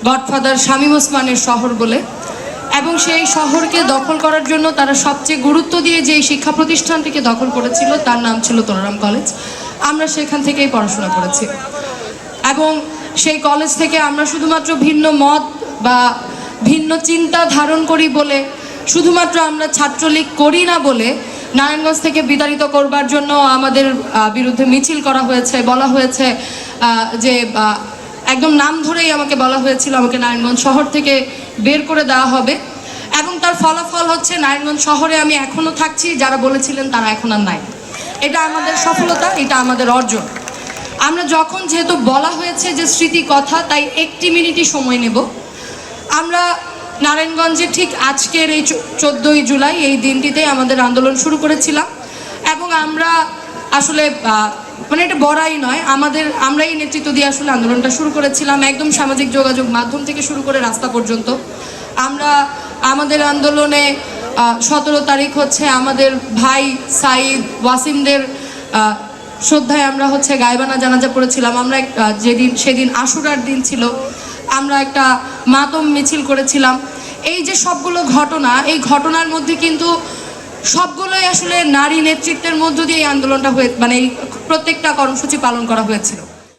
Godfather Shamim ওসমানের শহর বলে, এবং সেই শহরকে দখল করার জন্য তারা সবচেয়ে গুরুত্ব দিয়ে যে শিক্ষা প্রতিষ্ঠানটিকে দখল করেছিল তার নাম ছিল তোলারাম কলেজ। আমরা সেখান থেকেই পড়াশোনা করেছি এবং সেই কলেজ থেকে আমরা শুধুমাত্র ভিন্ন মত বা ভিন্ন চিন্তা ধারণ করি বলে, শুধুমাত্র আমরা ছাত্রলীগ করি না বলে নারায়ণগঞ্জ থেকে বিতাড়িত করবার জন্য আমাদের বিরুদ্ধে মিছিল করা হয়েছে, বলা হয়েছে যে একদম নাম ধরেই আমাকে বলা হয়েছিল আমাকে নারায়ণগঞ্জ শহর থেকে বের করে দেওয়া হবে, এবং তার ফলাফল হচ্ছে নারায়ণগঞ্জ শহরে আমি এখনও থাকছি, যারা বলেছিলেন তারা এখন আর নাই। এটা আমাদের সফলতা, এটা আমাদের অর্জন। আমরা যখন যেহেতু বলা হয়েছে যে স্মৃতি কথা, তাই একটি মিনিটই সময় নেব। আমরা নারায়ণগঞ্জে ঠিক আজকের এই 14ই জুলাই এই দিনটিতে আমাদের আন্দোলন শুরু করেছিলাম, এবং আমরা আসলে মানে এটা বড়াই নয়, আমরাই নেতৃত্ব দিয়ে আসলে আন্দোলনটা শুরু করেছিলাম, একদম সামাজিক যোগাযোগ মাধ্যম থেকে শুরু করে রাস্তা পর্যন্ত। আমরা আমাদের আন্দোলনে 17 তারিখ হচ্ছে আমাদের ভাই সাইদ ওয়াসিমদের শ্রদ্ধায় আমরা হচ্ছে গায়বানা জানাজা পড়েছিলাম। আমরা সেদিন আশুরার দিন ছিল, আমরা একটা মাতম মিছিল করেছিলাম। এই যে সবগুলো ঘটনা, এই ঘটনার মধ্যে কিন্তু সবগুলোই আসলে নারী নেতৃত্বের মধ্য দিয়ে এই আন্দোলনটা মানে এই প্রত্যেকটা কর্মসূচি পালন করা হয়েছিল।